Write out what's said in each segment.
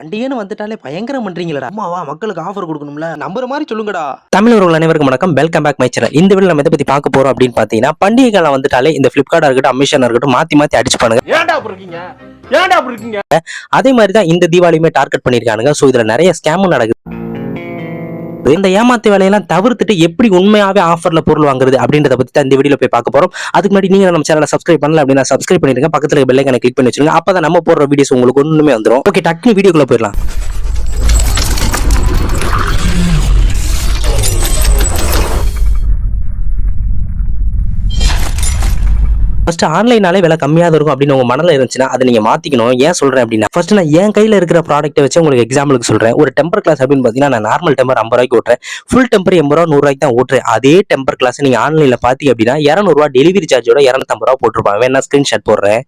பண்டிகைன்னு வந்துட்டாலே பயங்கரம் பண்றீங்களா? அம்மாவா மக்களுக்கு ஆஃபர் கொடுக்கணும்ல, நம்புற மாதிரி சொல்லுங்கடா. தமிழ் உறவுகள் அனைவருக்கும் வணக்கம். Welcome back my channel. இந்த வீடியோ நம்ம எதை பத்தி பார்க்க போறோம் அப்படின்னு பாத்தீங்கன்னா, பண்டிகை காலம் வந்துட்டாலே இந்த பிளிப்கார்ட்டா இருக்கட்டும், அமேசானா இருக்கட்டும் மாத்தி மாத்தி அடிச்சு பண்ணுங்க. ஏன்டா அப்படி இருக்கீங்க? அதே மாதிரி தான் இந்த தீபாவளியுமே டார்கெட் பண்ணிருக்கானுங்க. சோ இதுல நிறைய ஸ்கேமும் நடக்குது. இந்த ஏமாத்து வேலையெல்லாம் தவிர்த்துட்டு எப்படி உண்மையாவே ஆஃபர்ல பொருள் வாங்குறது அப்படின்றத பத்தி தான் இந்த வீடியோல போய் பார்க்க போறோம். அதுக்கு முன்னாடி நீங்க நம்ம சேனலை சப்ஸ்கிரைப் பண்ணல அப்படின்னா சப்ஸ்கிரைப் பண்ணிருங்க. பக்கத்துல பெல் ஐகானை கிளிக் பண்ணி வச்சிருங்க. அப்பதான் நம்ம போடுற வீடியோஸ் உங்களுக்கு ஒண்ணுமே வந்துரும். ஓகே, டக்குனு வீடியோக்குள்ள போயிடலாம். ஃபர்ஸ்ட் ஆன்லைனாலே விலை கம்மியாக இருக்கும் அப்படின்னு உங்க மனதில் இருந்துச்சுன்னா அதை நீங்க மாத்திக்கணும். ஏன் சொல்றேன் அப்படின்னா, ஃபர்ஸ்ட் நான் என் கையில இருக்கிற ப்ராடக்ட்டை வச்சு உங்களுக்கு எக்ஸாம்பிளுக்கு சொல்றேன். ஒரு டெம்பர் கிளாஸ் அப்படின்னு பாத்தீங்கன்னா, நான் நார்மல் டெம்பர் 50 ரூபாய்க்கு ஓட்டுறேன், ஃபுல் டெம்பர் 80 ரூபா 100 ரூபாய்க்கு தான் ஓட்டுறேன். அதே டெம்பர் கிளாஸ் நீங்க ஆன்லைன்ல பாத்தீங்க அப்படின்னா 200 ரூபா டெலிவரி சார்ஜோட 250 ரூபா போட்டுருப்பாங்க. வேணா ஸ்கிரீன்ஷாட் போடுறேன்.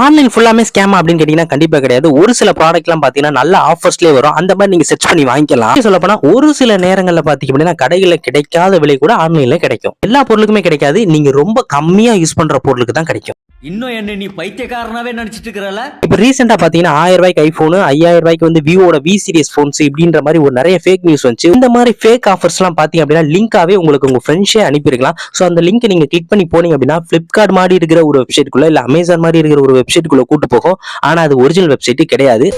ஆன்லைன் ஃபுல்லாமே ஸ்கேம் அப்படின்னு கேட்டீங்கன்னா கண்டிப்பா கிடையாது. ஒரு சில ப்ராடக்ட் எல்லாம் பாத்தீங்கன்னா நல்ல ஆஃபர்ஸ்லயே வரும். அந்த மாதிரி நீங்க செர்ச் பண்ணி வாங்கிக்கலாம். சொல்ல போனா ஒரு சில நேரங்கள்ல பாத்தீங்க அப்படின்னா கடைகளில் கிடைக்காத விலை கூட ஆன்லைன்ல கிடைக்கும். எல்லா பொருளுக்குமே கிடைக்காது. நீங்க ரொம்ப கம்மியா யூஸ் பண்ற பொருளுக்கு தான் கிடைக்கும். இன்னும் என்ன நீ பைத்தியக்காரனாவே நினைச்சிட்டு இருக்கறல? இப்ப ரீசெண்டா பாத்தீங்கன்னா 1000 ரூபாய்க்கு ஐபோன், 5000 ரூபாய்க்கு வந்து விவோட வி சீரிஸ் போன்ஸ் இப்படின்ற மாதிரி ஒரு நிறைய ஃபேக் நியூஸ் வந்துச்சு. இந்த மாதிரி ஃபேக் ஆஃபர்ஸ் எல்லாம் பாத்தீங்க அப்படின்னா லிங்காவே உங்களுக்கு உங்க ஃப்ரெண்ட்ஸே அனுப்பியிருக்கலாம். சோ அந்த லிங்க் நீங்க கிளிக் பண்ணி போனீங்க அப்படின்னா பிளிப்கார்ட் மாதிரி இருக்கிற ஒரு வெப்சைட்டுக்குள்ள இல்ல அமேசான் மாதிரி இருக்கிற ஒரு வெப்சைட்டுக்குள்ள கூட்டு போகும். ஆனா அது ஒரிஜினல் வெப்சைட் கிடையாது.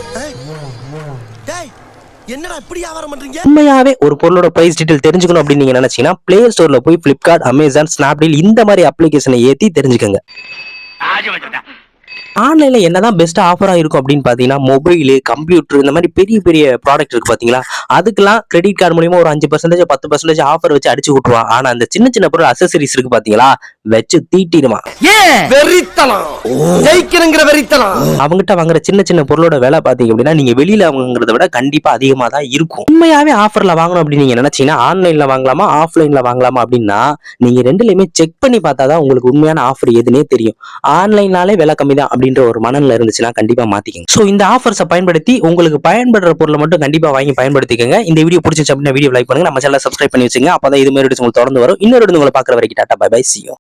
உண்மையாவே ஒரு பொருளோட பிரைஸ் டீடைல் தெரிஞ்சுக்கணும் அப்படின்னு நீங்க நினைச்சீங்கன்னா பிளே ஸ்டோர்ல போய் பிளிப்கார்ட், அமேசான், ஸ்னாப்டீல் இந்த மாதிரி அப்ளிகேஷனை ஏத்தி தெரிஞ்சுக்கங்க. ஆன்லைன்ல என்னதான் பெஸ்ட் ஆஃபரா இருக்கும் அப்படின்னு பாத்தீங்கன்னா, மொபைல், கம்ப்யூட்டர் இந்த மாதிரி பெரிய பெரிய ப்ராடக்ட் இருக்கு பாத்தீங்களா, அதுக்கெல்லாம் கிரெடிட் கார்டு மூலமா ஒரு 5% 10% ஆஃபர் வச்சு அடிச்சு விட்டுருவான். ஆனா அந்த சின்ன சின்ன பொருள் அக்சசரிஸ் இருக்கு பாத்தீங்களா, வச்சு தீட்டிடுவான். அவங்ககிட்ட வாங்குற சின்ன சின்ன பொருளோட விலை பாத்தீங்க அப்படின்னா நீங்க வெளியில வாங்குறத விட கண்டிப்பா அதிகமா தான் இருக்கும். உண்மையாவே ஆஃபர்ல வாங்கணும் அப்படின்னு நீங்க நினைச்சீங்கன்னா ஆன்லைன்ல வாங்கலாமா ஆஃப்லைன்ல வாங்கலாமா அப்படின்னா நீங்க ரெண்டுலயுமே செக் பண்ணி பார்த்தாதான் உங்களுக்கு உண்மையான ஆஃபர் எதுனே தெரியும். ஆன்லைனாலே விலை கம்மி தான் அப்படின்ற ஒரு மனநிலை இருந்துச்சுன்னா கண்டிப்பா மாத்திக்கங்க. சோ இந்த ஆஃபர்ஸை பயன்படுத்தி உங்களுக்கு பயன்படுற பொருளை மட்டும் கண்டிப்பா வாங்கி பயன்படுத்திக்கங்க. இந்த வீடியோ பிடிச்சிருச்சு அப்படின்னா வீடியோ லைக் பண்ணுங்க, நம்ம சேனலை சப்ஸ்கிரைப் பண்ணி வச்சுங்க. அப்பதான் இது மாதிரி உங்களுக்கு தொடர்ந்து வரும். இன்னொரு உங்களை பார்க்குற வரைக்கும் tata bye bye, see you.